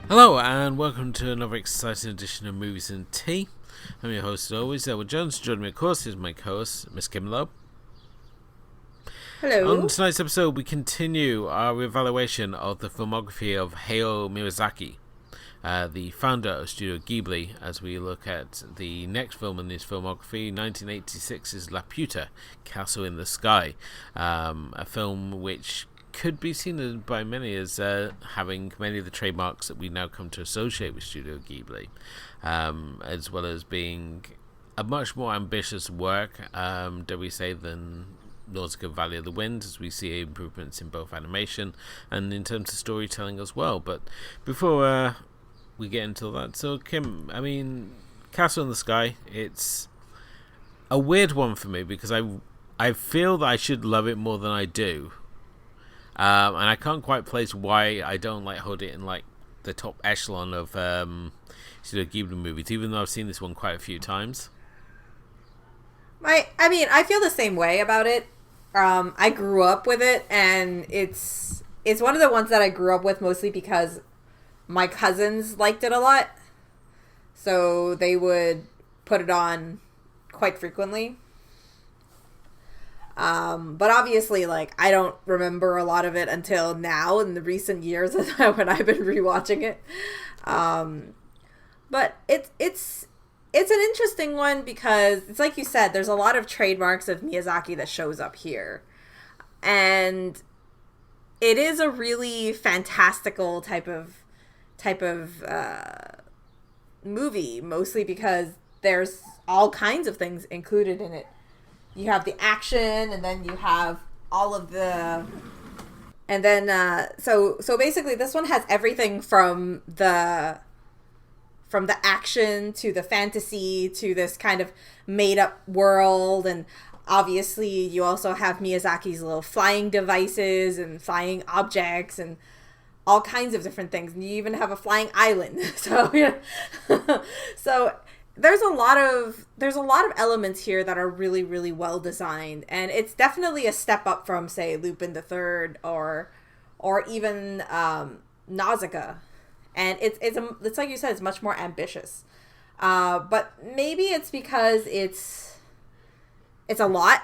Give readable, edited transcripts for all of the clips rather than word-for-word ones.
Hello and welcome to another exciting edition of Movies and Tea. I'm your host as always, Elwood Jones. Joining me of course is my co-host, Miss Kim Lowe. On Hello. tonight's episode we continue our evaluation of the filmography of Hayao Miyazaki, the founder of Studio Ghibli, as we look at the next film in his filmography, 1986's Laputa, Castle in the Sky, a film which could be seen by many as having many of the trademarks that we now come to associate with Studio Ghibli, as well as being a much more ambitious work, dare we say, than Nausicaa Valley of the Wind, as we see improvements in both animation and in terms of storytelling as well. But before we get into that, so Kim, I mean, Castle in the Sky, it's a weird one for me because I feel that I should love it more than I do. And I can't quite place why I don't hold it in the top echelon of Studio Ghibli movies, even though I've seen this one quite a few times. I feel the same way about it. I grew up with it, and it's one of the ones that I grew up with mostly because my cousins liked it a lot, so they would put it on quite frequently. But obviously, I don't remember a lot of it until now in the recent years when I've been rewatching it. But it's an interesting one because it's like you said, there's a lot of trademarks of Miyazaki that shows up here. And it is a really fantastical type of movie, mostly because there's all kinds of things included in it. You have the action, and then you have all of the, and then so basically this one has everything from the action to the fantasy to this kind of made up world, and obviously you also have Miyazaki's little flying devices and flying objects and all kinds of different things, and you even have a flying island. So so there's a lot of elements here that are really, really well designed, and it's definitely a step up from, say, Lupin the Third or even Nausicaa, and it's like you said, it's much more ambitious. But maybe it's because it's a lot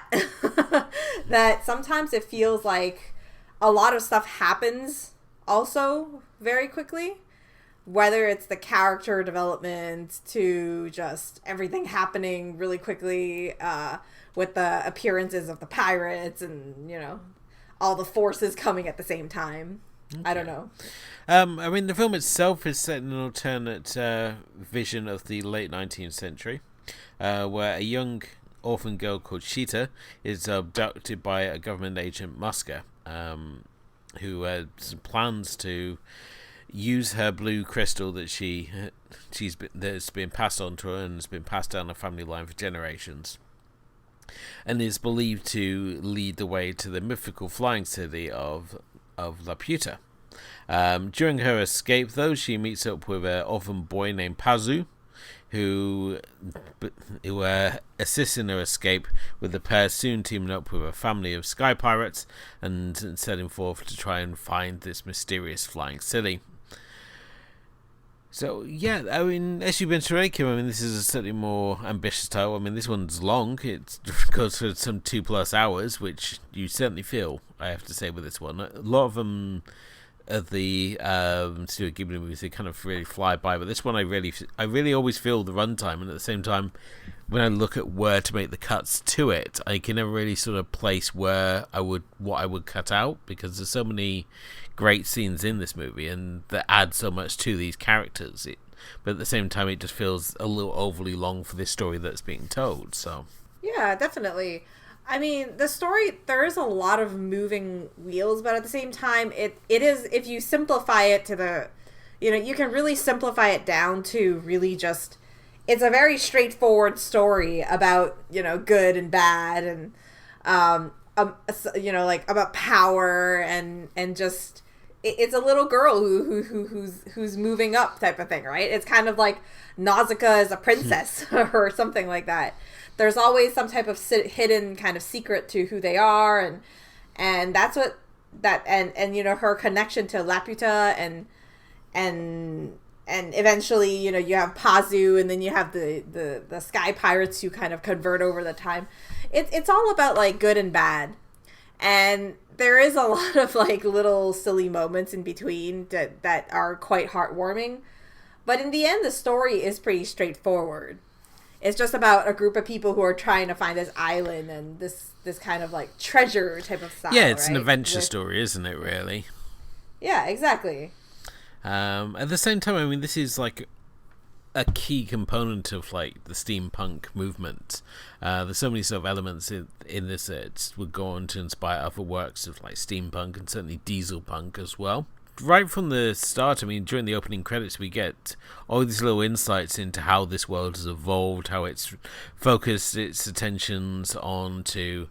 that sometimes it feels like a lot of stuff happens also very quickly. Whether it's the character development to just everything happening really quickly with the appearances of the pirates and, all the forces coming at the same time. Okay. I don't know. I mean, the film itself is set in an alternate vision of the late 19th century, where a young orphan girl called Sheeta is abducted by a government agent, Muska, who plans to use her blue crystal that that's been passed on to her and has been passed down the family line for generations, and is believed to lead the way to the mythical flying city of Laputa. During her escape, though, she meets up with an orphan boy named Pazu, who assists in her escape, with the pair soon teaming up with a family of sky pirates and setting forth to try and find this mysterious flying city. So, yeah, I mean, as you've been saying, Kim, I mean, this is a slightly more ambitious title. I mean, this one's long. It goes for some 2+ hours, which you certainly feel, I have to say, with this one. A lot of them of the Studio Ghibli movies, they kind of really fly by, but this one I really always feel the runtime, and at the same time, when I look at where to make the cuts to it, I can never really sort of place what I would cut out, because there's so many great scenes in this movie and that add so much to these characters. But at the same time, it just feels a little overly long for this story that's being told. So yeah, definitely. I mean, the story, there is a lot of moving wheels, but at the same time, it is, if you simplify it to the, you can really simplify it down to really just, it's a very straightforward story about, good and bad, and, about power and just, it's a little girl who's moving up type of thing, right? It's kind of like Nausicaa is a princess or something like that. There's always some type of hidden kind of secret to who they are, and that's what that and her connection to Laputa and eventually, you know, you have Pazu, and then you have the sky pirates who kind of convert over the time. It's all about like good and bad, and there is a lot of like little silly moments in between that are quite heartwarming. But in the end, the story is pretty straightforward. It's just about a group of people who are trying to find this island and this kind of like treasure type of style. Yeah, it's right? an adventure story, isn't it? Really. Yeah, exactly. At the same time, I mean, this is like a key component of like the steampunk movement. There's so many sort of elements in this that would go on to inspire other works of like steampunk and certainly diesel punk as well. Right from the start, I mean, during the opening credits, we get all these little insights into how this world has evolved, how it's focused its attentions onto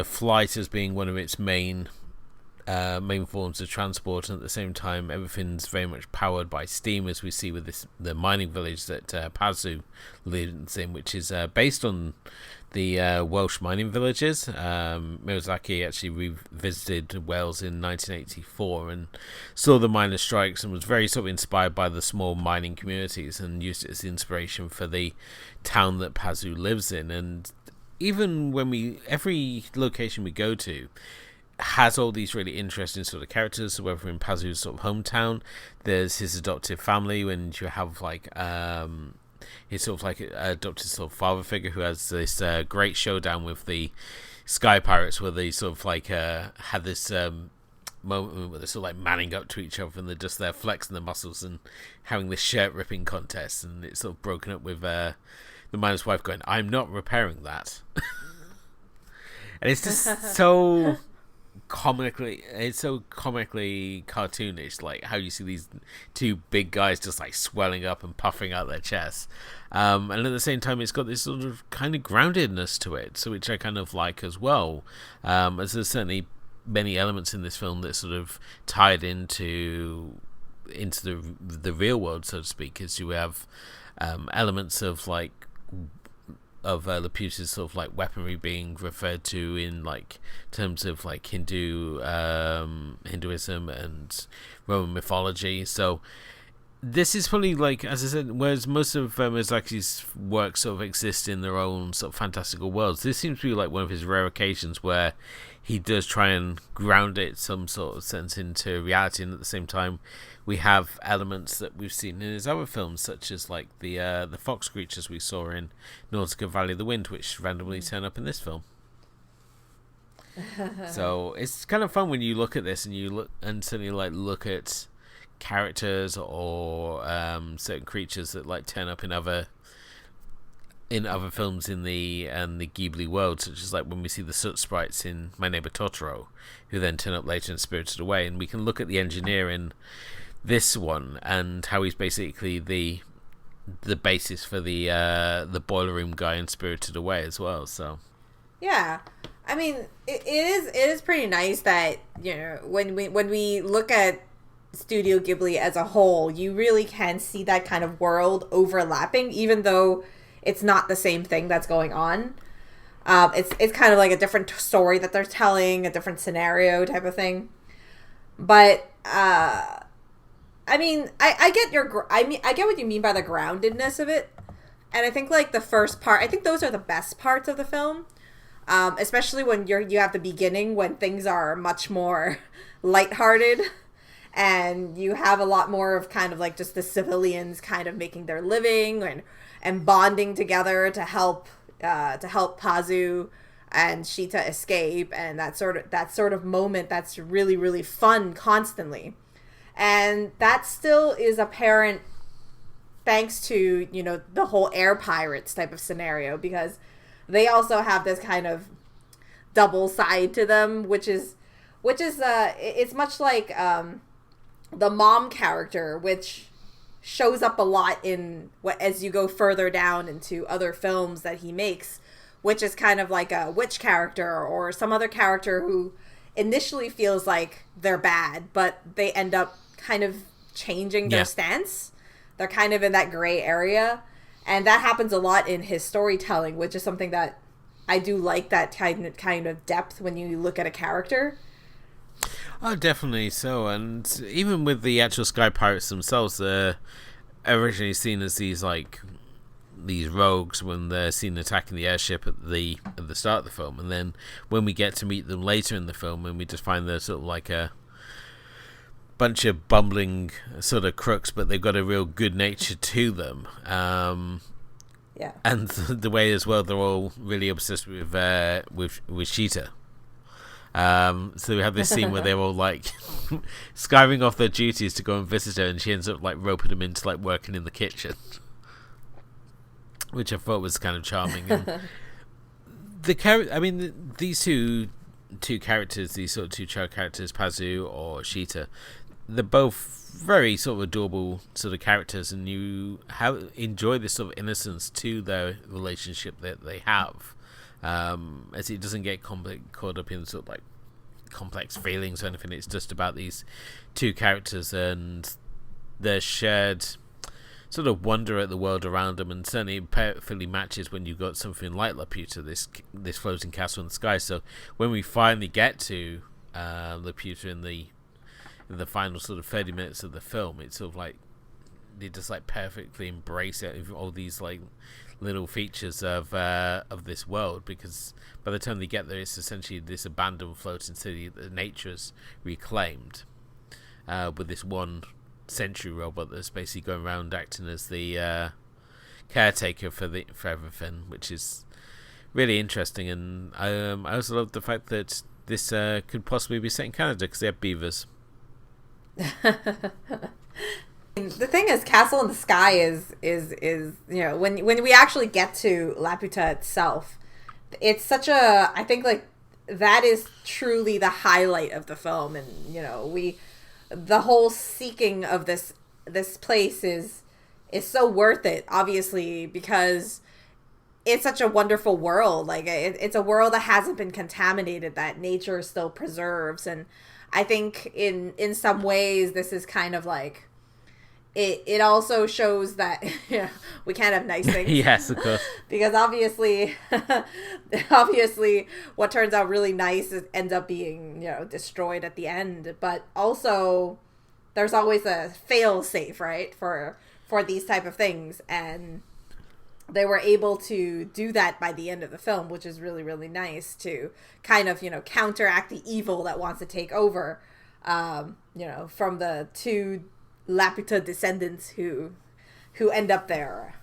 flight as being one of its main forms of transport, and at the same time everything's very much powered by steam, as we see with the mining village that Pazu lives in, which is based on the Welsh mining villages. Miyazaki actually revisited Wales in 1984 and saw the miners' strikes and was very sort of inspired by the small mining communities and used it as inspiration for the town that Pazu lives in. And even when every location we go to has all these really interesting sort of characters. So whether in Pazu's sort of hometown, there's his adoptive family, and you have like his sort of like adopted sort of father figure who has this great showdown with the sky pirates, where they sort of like had this moment where they're sort of like manning up to each other and they're just there flexing their muscles and having this shirt ripping contest, and it's sort of broken up with the miner's wife going, "I'm not repairing that." And it's just so comically cartoonish, like how you see these two big guys just like swelling up and puffing out their chests, and at the same time it's got this sort of kind of groundedness to it, so which I kind of like as well, as there's certainly many elements in this film that sort of tied into the real world, so to speak, as you have elements of like Laputa's sort of like weaponry being referred to in like terms of like Hinduism and Roman mythology. So this is probably like, as I said, whereas most of Miyazaki's works sort of exist in their own sort of fantastical worlds, this seems to be like one of his rare occasions where he does try and ground it some sort of sense into reality, and at the same time we have elements that we've seen in his other films, such as like the fox creatures we saw in Nautical Valley of the Wind, which randomly turn up in this film. So it's kind of fun when you look at this and you look at characters or certain creatures that like turn up in other films in the Ghibli world, such as like when we see the soot sprites in My Neighbor Totoro, who then turn up later in Spirited Away, and we can look at the engineer in this one and how he's basically the basis for the boiler room guy in Spirited Away as well. So yeah, I mean it is pretty nice that, you know, when we look at Studio Ghibli as a whole, you really can see that kind of world overlapping, even though it's not the same thing that's going on. It's kind of like a different story that they're telling, a different scenario type of thing. But I mean, I get what you mean by the groundedness of it, and I think like the first part, I think those are the best parts of the film, especially when you have the beginning when things are much more lighthearted, and you have a lot more of kind of like just the civilians kind of making their living and bonding together to help Pazu and Sheeta escape, and that sort of moment that's really, really fun constantly. And that still is apparent thanks to, you know, the whole air pirates type of scenario, because they also have this kind of double side to them, which is it's much like the mom character, which shows up a lot as you go further down into other films that he makes, which is kind of like a witch character or some other character who initially feels like they're bad, but they end up kind of changing their stance. They're kind of in that gray area, and that happens a lot in his storytelling, which is something that I do like, that kind of depth when you look at a character. Oh, definitely so. And even with the actual Sky Pirates themselves, they're originally seen as these rogues when they're seen attacking the airship at the start of the film, and then when we get to meet them later in the film, and we just find they're sort of like a bunch of bumbling sort of crooks, but they've got a real good nature to them. Yeah. And the way as well they're all really obsessed with Sheeta. So we have this scene where they're all like skiving off their duties to go and visit her, and she ends up like roping them into like working in the kitchen, which I thought was kind of charming. And these two characters, these sort of two child characters, Pazu or Sheeta, they're both very sort of adorable sort of characters, and you enjoy this sort of innocence to their relationship that they have, as it doesn't get caught up in sort of like complex feelings or anything. It's just about these two characters and their shared sort of wonder at the world around them, and certainly it perfectly matches when you've got something like Laputa, this floating castle in the sky. So when we finally get to Laputa in the final sort of 30 minutes of the film, it's sort of like they just like perfectly embrace it, all these like little features of this world, because by the time they get there, it's essentially this abandoned floating city that nature has reclaimed, with this one sentry robot that's basically going around acting as the caretaker for everything, which is really interesting. And I also love the fact that this could possibly be set in Canada because they have beavers. The thing is, Castle in the Sky is when we actually get to Laputa itself, it's such a, I think like that is truly the highlight of the film. And the whole seeking of this place is so worth it, obviously, because it's such a wonderful world. Like it's a world that hasn't been contaminated, that nature still preserves. And I think in some ways this is kind of like it also shows that we can't have nice things. Yes, of course. Because obviously what turns out really nice ends up being destroyed at the end. But also there's always a fail safe, right, for these type of things, and they were able to do that by the end of the film, which is really, really nice to kind of counteract the evil that wants to take over from the two Laputa descendants who end up there.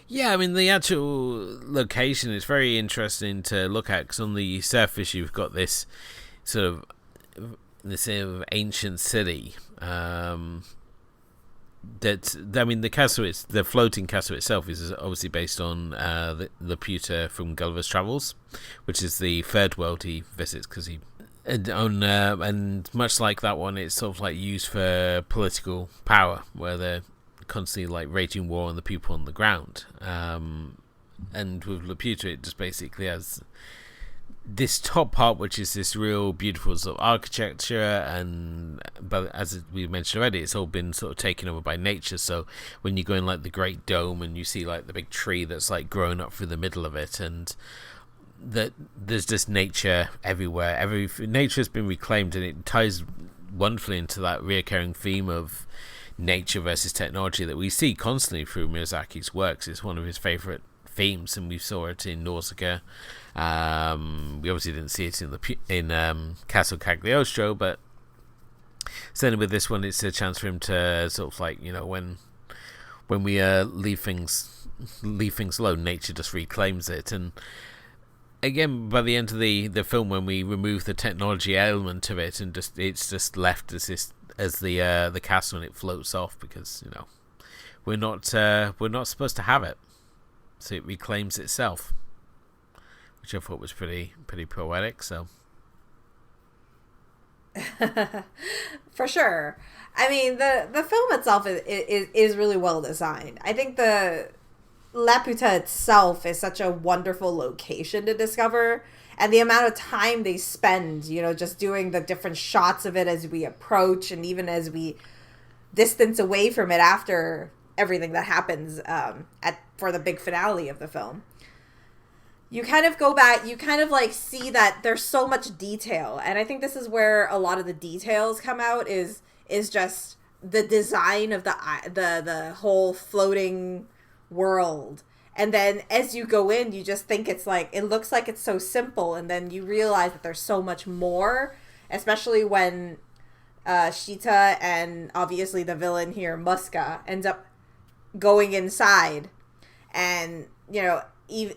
Yeah, I mean, the actual location is very interesting to look at, because on the surface you've got this sort of ancient city. The castle, the floating castle itself is obviously based on the Laputa from Gulliver's Travels, which is the third world he visits, because and much like that one, it's sort of like used for political power, where they're constantly like raging war on the people on the ground. And with Laputa, it just basically has this top part, which is this real beautiful sort of architecture, but as we mentioned already, it's all been sort of taken over by nature. So when you go in like the Great Dome and you see like the big tree that's like growing up through the middle of it, and that there's just nature everywhere. Nature has been reclaimed, and it ties wonderfully into that reoccurring theme of nature versus technology that we see constantly through Miyazaki's works. It's one of his favorite themes, and we saw it in Nausicaa. We obviously didn't see it in Castle Cagliostro, but certainly with this one, it's a chance for him to sort of like when we leave things alone, nature just reclaims it. And again, by the end of the film, when we remove the technology element of it, and it's just left as the castle, and it floats off, because we're not supposed to have it, so it reclaims itself, which I thought was pretty poetic. So for sure. I mean, the film itself is really well designed. I think the Laputa itself is such a wonderful location to discover, and the amount of time they spend, just doing the different shots of it as we approach, and even as we distance away from it after everything that happens for the big finale of the film. you kind of go back, you kind of like see that there's so much detail. And I think this is where a lot of the details come out is just the design of the whole floating world. And then as you go in, you just think it's like, it looks like it's so simple. And then you realize that there's so much more, especially when Sheeta and obviously the villain here, Muska, ends up going inside. And, you know,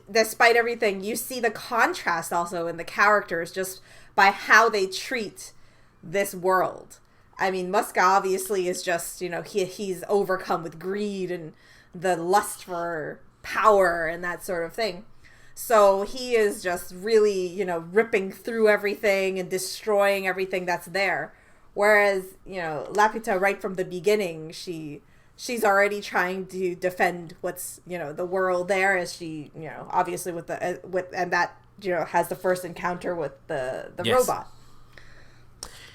despite everything, you see the contrast also in the characters just by how they treat this world. I mean, Muska obviously is just, you know, he's overcome with greed and the lust for power and that sort of thing. So he is just really, you know, ripping through everything and destroying everything that's there. Whereas, you know, Laputa, right from the beginning, she's already trying to defend what's, you know, the world there, as she, you know, obviously with and that, you know, has the first encounter with the yes. robot.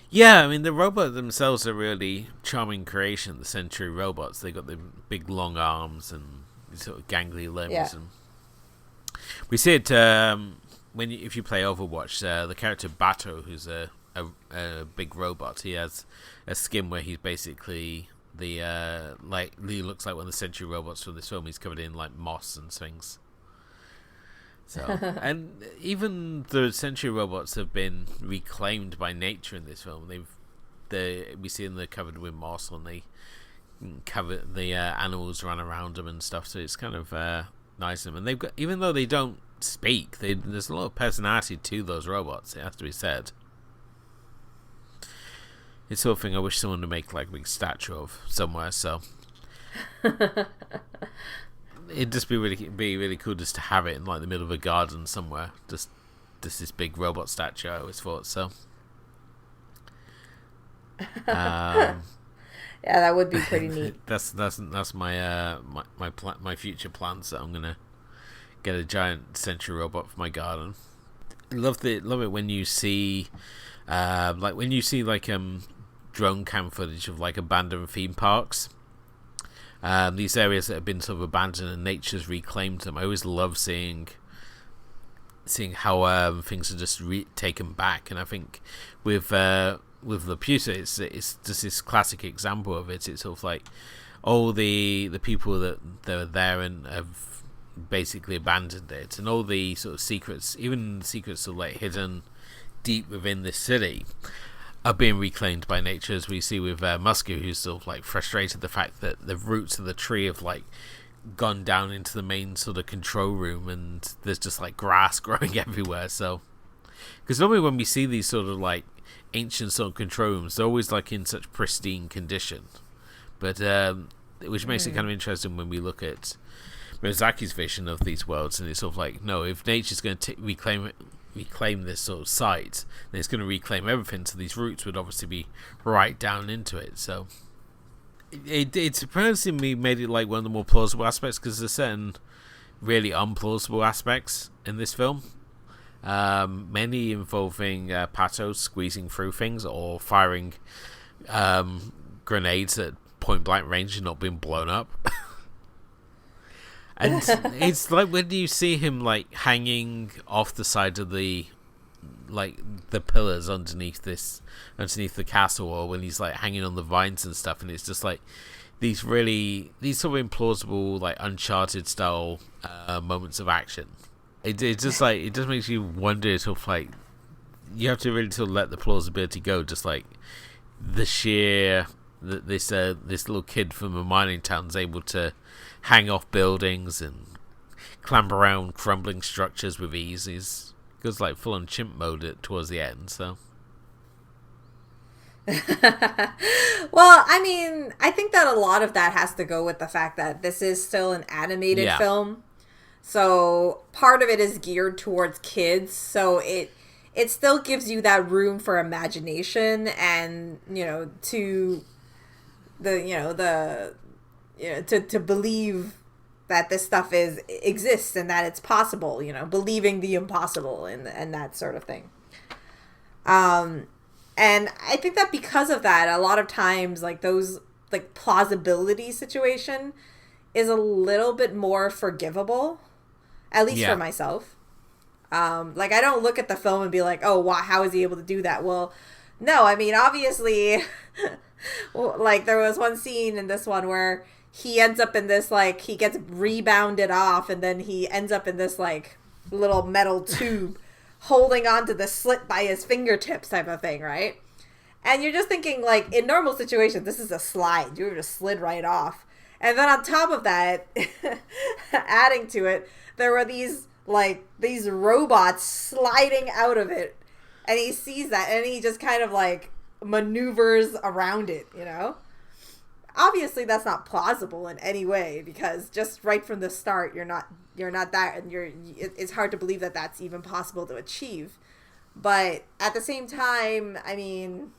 Yeah, I mean, the robots themselves are really charming creation, the Century robots. They got the big long arms and sort of gangly limbs. Yeah. And we see it if you play Overwatch, the character Bato, who's a big robot, he has a skin where he's basically he looks like one of the Century robots from this film. He's covered in like moss and things. So, and even the Century robots have been reclaimed by nature in this film. We see them, they're covered with moss, and they cover the animals run around them and stuff. So it's kind of nice of them. And they've got, even though they don't speak, there's a lot of personality to those robots. It has to be said. It's the sort of thing I wish someone would make like a big statue of somewhere. So it'd just be really cool just to have it in like the middle of a garden somewhere. Just this big robot statue. I always thought so. Yeah, that would be pretty neat. That's my my future plans. That I'm gonna get a giant Century robot for my garden. Love it when you see drone cam footage of like abandoned theme parks. These areas that have been sort of abandoned and nature's reclaimed them. I always love seeing how things are just taken back, and I think with Laputa, it's just this classic example of it. It's sort of like all the people that are there and have basically abandoned it, and all the sort of secrets, even the secrets are like hidden deep within this city, are being reclaimed by nature, as we see with Muska, who's sort of like frustrated the fact that the roots of the tree have like gone down into the main sort of control room, and there's just like grass growing everywhere. So, because normally when we see these sort of like ancient sort of control rooms, they're always like in such pristine condition, but which makes it kind of interesting when we look at Miyazaki's vision of these worlds, and it's sort of like, no, if nature's going to reclaim this sort of site, then it's going to reclaim everything, so these roots would obviously be right down into it. So it surprisingly made it like one of the more plausible aspects, because there's certain really unplausible aspects in this film, many involving Pato squeezing through things or firing grenades at point blank range and not being blown up. And it's like when you see him like hanging off the side of the pillars underneath the castle, or when he's like hanging on the vines and stuff, and it's just like these sort of implausible, like Uncharted style moments of action. It just makes you wonder, sort of like, you have to really sort of let the plausibility go, just like the sheer that this little kid from a mining town is able to hang off buildings and clamber around crumbling structures with ease. He goes like full on chimp mode towards the end. So, well, I mean, I think that a lot of that has to go with the fact that this is still an animated film. So part of it is geared towards kids. So it still gives you that room for imagination and, to believe that this stuff exists and that it's possible, believing the impossible and that sort of thing. And I think that because of that, a lot of times like those like plausibility situation is a little bit more forgivable, at least for myself. Like, I don't look at the film and be like, oh, wow, how is he able to do that? Well, no, I mean, obviously, well, like, there was one scene in this one where he ends up in this, like, he gets rebounded off, and then he ends up in this, like, little metal tube holding onto the slit by his fingertips type of thing, right? And you're just thinking, like, in normal situations, this is a slide. You would just slid right off. And then on top of that, adding to it, there were these robots sliding out of it. And he sees that, and he just kind of, like, maneuvers around it, you know? Obviously, that's not plausible in any way, because just right from the start, you're not that, and it's hard to believe that that's even possible to achieve. But at the same time, I mean,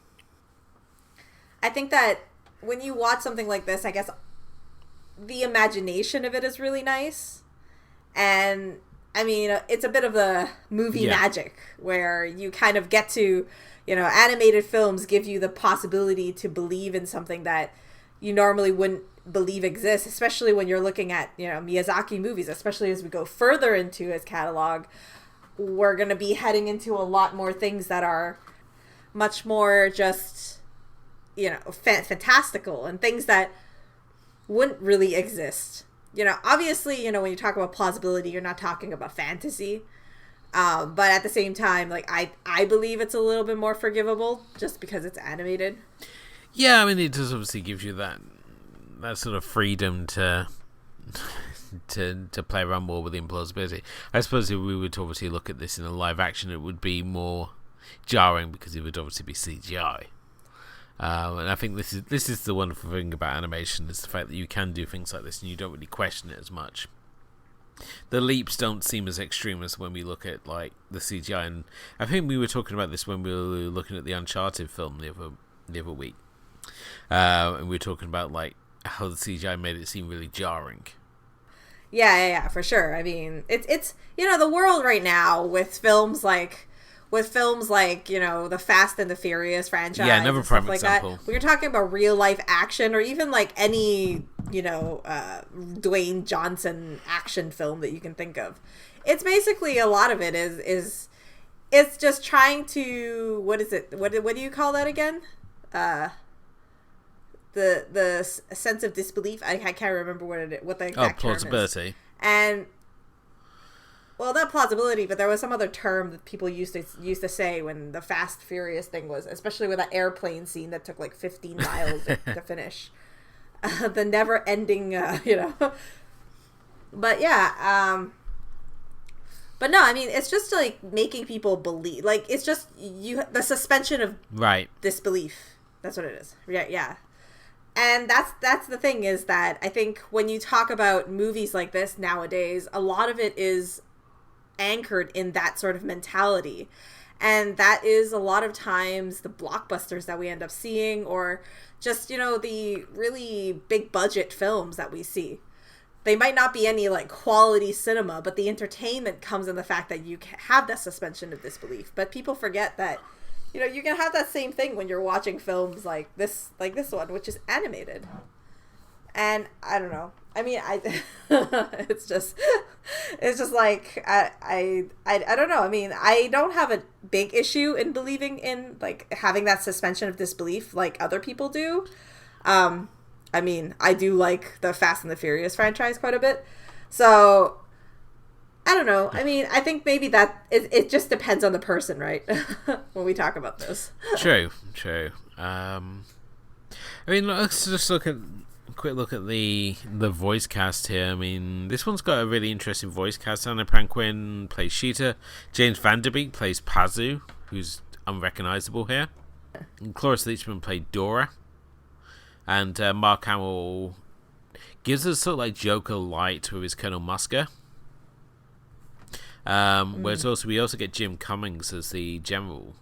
I think that when you watch something like this, I guess the imagination of it is really nice. And I mean, it's a bit of a movie magic where you kind of get to, you know, animated films give you the possibility to believe in something that you normally wouldn't believe exists, especially when you're looking at, you know, Miyazaki movies, especially as we go further into his catalog. We're going to be heading into a lot more things that are much more just, you know, fantastical, and things that wouldn't really exist. You know, obviously, you know, when you talk about plausibility, you're not talking about fantasy. But at the same time, like, I believe it's a little bit more forgivable just because it's animated. Yeah, I mean, it does obviously give you that sort of freedom to play around more with the implausibility. I suppose if we were to obviously look at this in a live action, it would be more jarring because it would obviously be CGI. And I think this is the wonderful thing about animation, is the fact that you can do things like this and you don't really question it as much. The leaps don't seem as extreme as when we look at, like, the CGI, and I think we were talking about this when we were looking at the Uncharted film the other week, and we were talking about, like, how the CGI made it seem really jarring. Yeah, for sure. I mean, it's you know, the world right now with films like, you know, the Fast and the Furious franchise, yeah, another prime like example. that. When you're talking about real life action, or even like any, you know, Dwayne Johnson action film that you can think of, it's basically, a lot of it is it's just trying to, what is it? What do you call that again? The sense of disbelief. I can't remember what the exact plausibility. term is. And, well, not plausibility, but there was some other term that people used to say when the Fast Furious thing was, especially with that airplane scene that took like 15 miles to finish. The never-ending, you know. But yeah, but no, I mean, it's just like making people believe. Like, it's just the suspension of disbelief. That's what it is. Yeah. And that's the thing, is that I think when you talk about movies like this nowadays, a lot of it is anchored in that sort of mentality. And that is a lot of times the blockbusters that we end up seeing, or just, you know, the really big budget films that we see. They might not be any, like, quality cinema, but the entertainment comes in the fact that you have that suspension of disbelief. But people forget that, you know, you can have that same thing when you're watching films like this one, which is animated. And I don't know. I mean, it's just like, I don't know. I mean, I don't have a big issue in believing in, like, having that suspension of disbelief like other people do. I mean, I do like the Fast and the Furious franchise quite a bit. So, I don't know. I mean, I think maybe that it just depends on the person, right? When we talk about this. True. I mean, let's just quick look at the voice cast here. I mean, this one's got a really interesting voice cast. Anna Paquin plays Sheeta. James Van Der Beek plays Pazu, who's unrecognizable here. And Cloris Leachman played Dora. And Mark Hamill gives us sort of like Joker light with his Colonel Muska. Whereas we also get Jim Cummings as the general.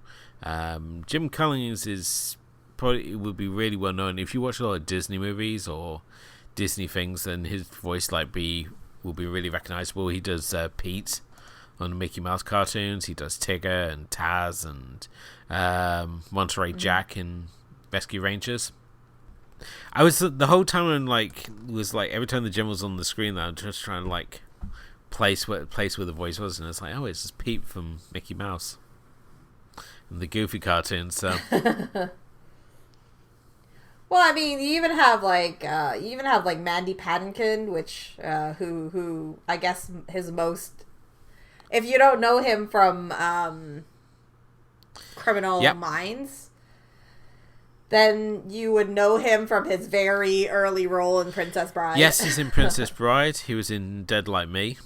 Jim Cummings would be really well known if you watch a lot of Disney movies or Disney things. Then his voice will be really recognizable. He does Pete on the Mickey Mouse cartoons. He does Tigger and Taz and Monterey Jack in Rescue Rangers. I was the whole time, and was every time the general's on the screen, I was just trying to place where the voice was, and it's like, oh, it's just Pete from Mickey Mouse and the Goofy cartoons. So. Well, I mean, you even have like Mandy Patinkin, which who I guess his most, if you don't know him from Criminal Minds, then you would know him from his very early role in Princess Bride. Yes, he's in Princess Bride. He was in Dead Like Me.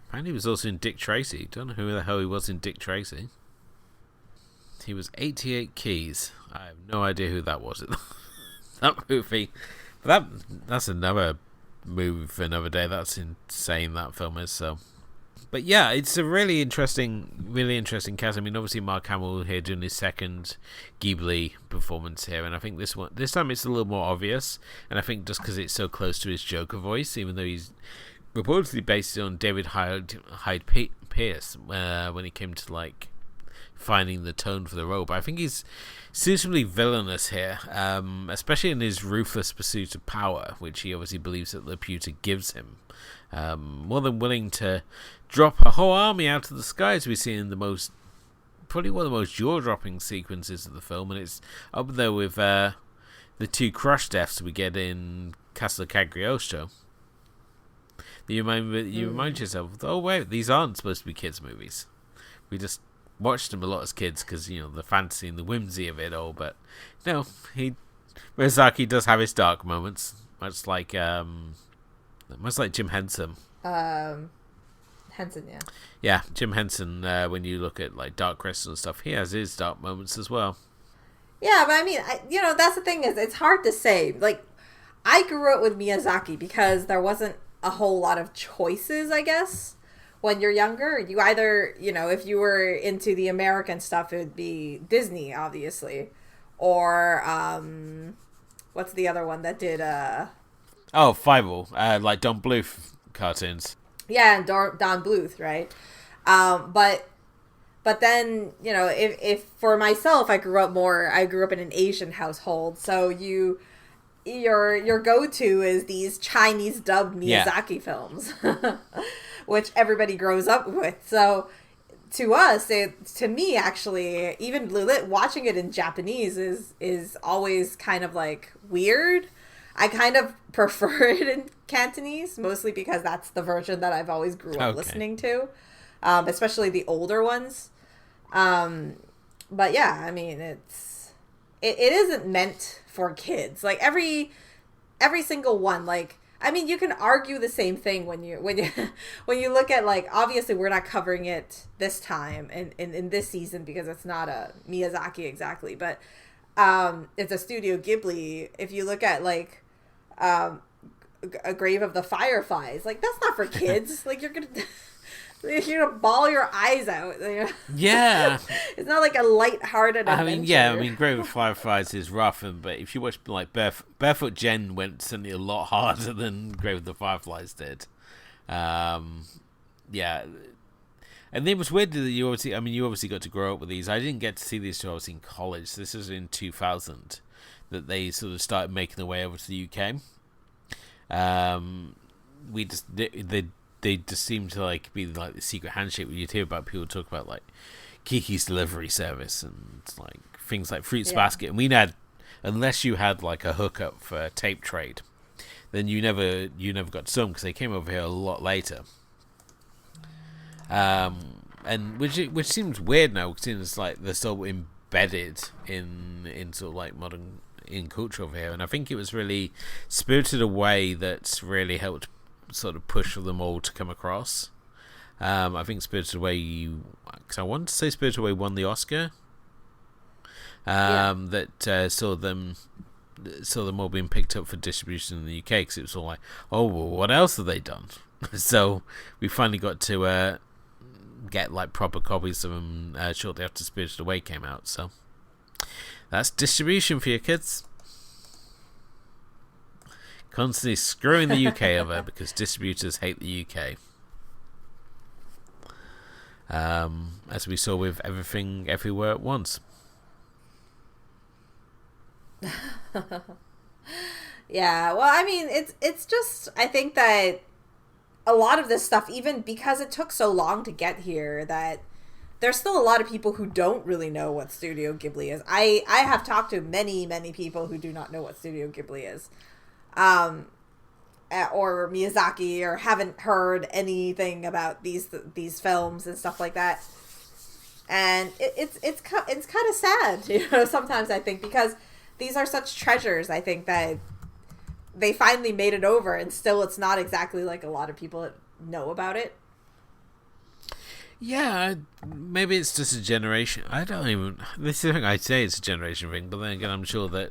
Apparently he was also in Dick Tracy. Don't know who the hell he was in Dick Tracy. He was 88 Keys. I have no idea who that was. That movie, but that's another movie for another day. That's insane, that film is. So, but yeah, it's a really interesting cast. I mean, obviously Mark Hamill here doing his second Ghibli performance here, and I think this time it's a little more obvious. And I think just because it's so close to his Joker voice, even though he's reportedly based it on David Hyde Pierce when he came to like finding the tone for the role, but I think he's suitably villainous here, especially in his ruthless pursuit of power, which he obviously believes that Laputa gives him. More than willing to drop a whole army out of the sky, as we see in probably one of the most jaw-dropping sequences of the film, and it's up there with the two crush deaths we get in Castle Cagliostro. You remind yourself, oh wait, these aren't supposed to be kids' movies. We just watched them a lot as kids because the fantasy and the whimsy of it all, but Miyazaki does have his dark moments, much like Jim Henson. Henson, yeah. Yeah, Jim Henson. When you look at like Dark Crystal and stuff, he has his dark moments as well. Yeah, but I mean, that's the thing, is it's hard to say. Like, I grew up with Miyazaki because there wasn't a whole lot of choices, I guess. When you're younger, you either, if you were into the American stuff, it would be Disney, obviously. Or, what's the other one that did, Fievel, like Don Bluth cartoons. Yeah, and Don Bluth, right? But then, if for myself, I grew up in an Asian household, so your go-to is these Chinese dubbed Miyazaki films. Which everybody grows up with. So to us, to me actually, even watching it in Japanese is always kind of like weird. I kind of prefer it in Cantonese, mostly because that's the version that I've always grew up listening to, especially the older ones. But yeah, I mean, it isn't meant for kids. Like every single one, like, I mean, you can argue the same thing when you look at, like, obviously we're not covering it this time in this season because it's not a Miyazaki exactly, but it's a Studio Ghibli. If you look at like A Grave of the Fireflies, like, that's not for kids. Like, you're gonna bawl your eyes out. Yeah. It's not like a light-hearted adventure. I mean, Grave of Fireflies is rough, but if you watch like Barefoot Gen went certainly a lot harder than Grave of the Fireflies did. Yeah. And it was weird that you obviously got to grow up with these. I didn't get to see these till I was in college. This was in 2000 that they sort of started making their way over to the UK. They just seem to like be like the secret handshake. When you'd hear about people talk about like Kiki's Delivery Service and like things like Fruits Basket, and we had, unless you had like a hookup for tape trade, then you never got some because they came over here a lot later. And which seems weird now, since like they're so embedded in sort of like modern culture over here, and I think it was really Spirited Away that's really helped sort of push for them all to come across. I think Spirited Away, because I want to say Spirited Away won the Oscar. That saw them all being picked up for distribution in the UK, because it was all like, oh, well, what else have they done? So we finally got to get like proper copies of them shortly after Spirited Away came out. So that's distribution for your kids. Constantly screwing the UK over because distributors hate the UK. As we saw with Everything Everywhere at Once. Yeah, well, I mean, it's just, I think that a lot of this stuff, even because it took so long to get here, that there's still a lot of people who don't really know what Studio Ghibli is. I have talked to many, many people who do not know what Studio Ghibli is. Or Miyazaki, or haven't heard anything about these films and stuff like that. And it's kind of sad, sometimes I think, because these are such treasures. I think that they finally made it over, and still it's not exactly like a lot of people know about it. Yeah, maybe it's just a generation. I don't even. This is the thing, I'd say it's a generation thing, but then again, I'm sure that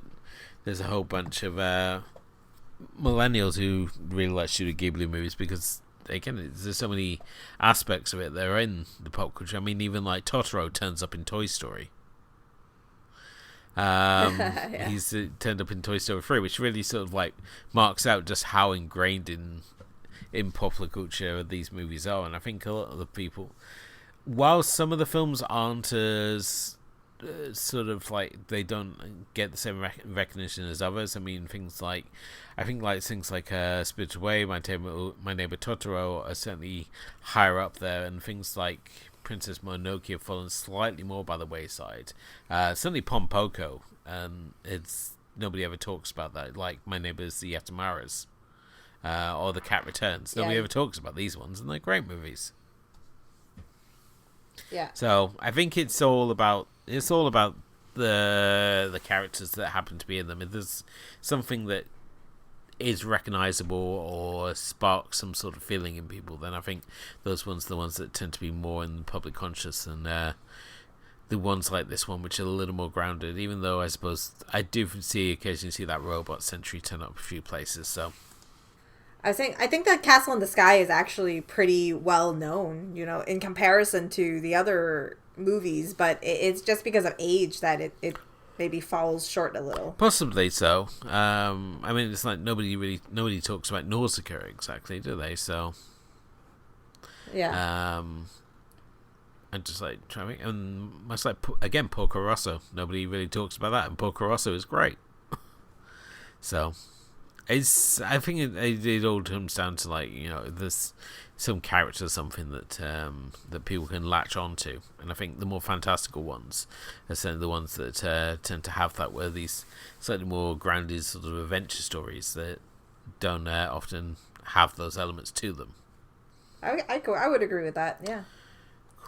there's a whole bunch of millennials who really like Studio Ghibli movies because, again, there's so many aspects of it that are in the pop culture. I mean, even like Totoro turns up in Toy Story. Yeah. He's turned up in Toy Story 3, which really sort of like marks out just how ingrained in popular culture these movies are. And I think a lot of the people, while some of the films aren't as sort of like, they don't get the same recognition as others. I mean, things like Spirited Away, My Neighbor Totoro are certainly higher up there, and things like Princess Mononoke have fallen slightly more by the wayside. Certainly Pompoko, it's nobody ever talks about that. Like My Neighbors the Yatamaras, or The Cat Returns. Nobody ever talks about these ones, and they're great movies. Yeah. So I think it's all about the characters that happen to be in them. If there's something that is recognizable or sparks some sort of feeling in people, then I think those ones are the ones that tend to be more in the public conscious than the ones like this one, which are a little more grounded, even though I suppose I do occasionally see that Robot Century turn up a few places. So I think that Castle in the Sky is actually pretty well known, in comparison to the other movies, but it's just because of age that it maybe falls short a little. Possibly so. I mean, it's like nobody talks about Nausicaa exactly, do they? So yeah. And just like trying, and much like again Porco Rosso, nobody really talks about that, and Porco Rosso is great. So I think it all comes down to, like, there's some character or something that people can latch onto, and I think the more fantastical ones are certainly the ones that tend to have that, where these slightly more grounded sort of adventure stories that don't often have those elements to them. I would agree with that. Yeah.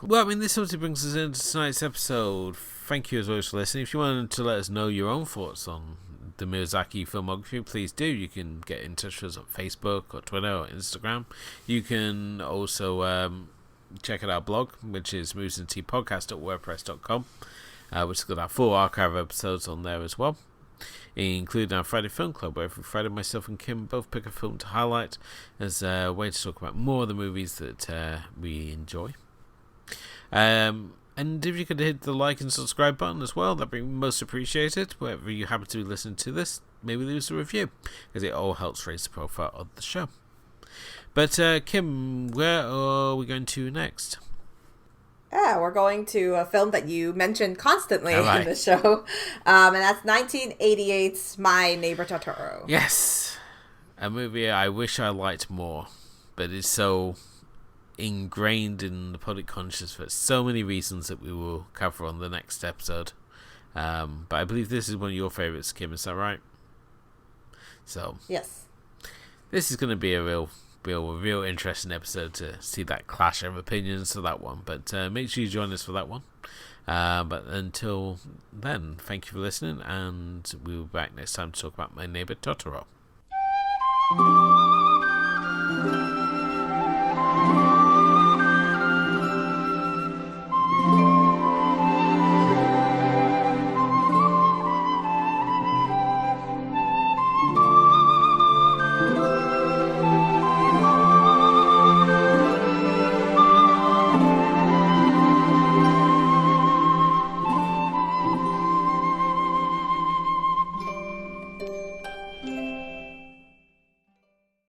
Well, I mean, this obviously brings us into tonight's episode. Thank you as always for listening. If you wanted to let us know your own thoughts on the Miyazaki filmography, please do. You can get in touch with us on Facebook or Twitter or Instagram. You can also check out our blog, which is moviesandteapodcast.wordpress.com, which has got our full archive of episodes on there as well, including our Friday Film Club, where every Friday myself and Kim both pick a film to highlight as a way to talk about more of the movies that we enjoy. And if you could hit the like and subscribe button as well, that'd be most appreciated. Wherever you happen to listen to this, maybe leave us a review, because it all helps raise the profile of the show. But Kim, where are we going to next? Yeah, we're going to a film that you mentioned constantly in the show, and that's 1988's My Neighbor Totoro. Yes, a movie I wish I liked more, but it's so ingrained in the public conscious for so many reasons that we will cover on the next episode. But I believe this is one of your favourites, Kim, is that right? So yes, this is going to be a real interesting episode to see that clash of opinions for that one. But make sure you join us for that one. But until then, thank you for listening, and we'll be back next time to talk about My Neighbor Totoro.